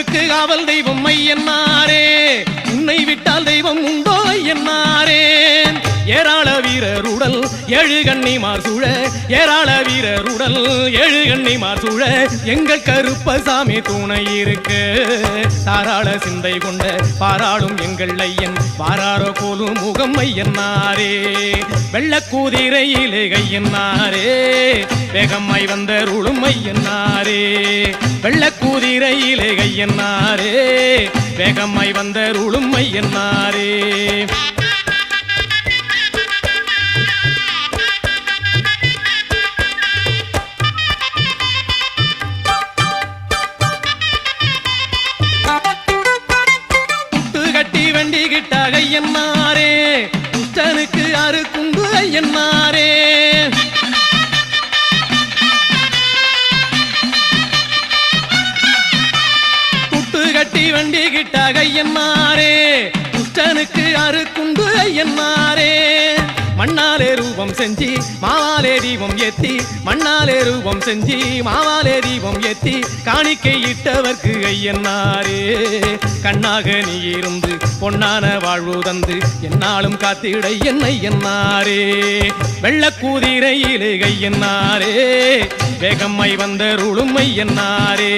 ஊருக்கு காவல் தெய்வம் ஐயனாரே, உன்னை விட்டால் தெய்வம் உண்டோ ஐயனாரே. ஏராள வீரருடல் ஏழு கன்னிமார் சூழ, ஏராள வீரருடல் ஏழு கன்னிமார் சூழ, எங்கள் கருப்பசாமி துணை இருக்கு. தாராள சிந்தை கொண்ட பாராளும் எங்கள் ஐயன், பாராரோ போலும் முகம் ஐயனாரே. வெள்ளக்கூதிரையிலே கையன்னாரே, வேகமாய் வந்தருளும் ஐயனாரே. வெள்ளக்கூதிரையிலே கையன்னாரே, வேகமாய் வந்தருளும் ஐயனாரே. கட்டி வண்டி கிட்டாக ஐயனாரே, குஷ்டனுக்கு அறுக்குண்டு ஐயனாரே. குட்டு கட்டி வண்டி கிட்டாக ஐயனாரே, குஷ்டனுக்கு அறுக்குண்டு ஐயனாரே. மண்ணாலே ரூபம் செஞ்சி மாவாலே தீபம் ஏத்தி, மண்ணாலே ரூபம் செஞ்சி மாவாலே தீபம் ஏத்தி, காணிக்கை இட்டவர்க்கு ஐயனாரே. கண்ணாக நீ இருந்து பொன்னான வாழ்வு தந்து என்னாலும் காத்திட என்னை என்னாரே. வெள்ளக்கூதிரையிலே கையன்னாரே, வேகம்மை வந்தருளும் ஐயனாரே.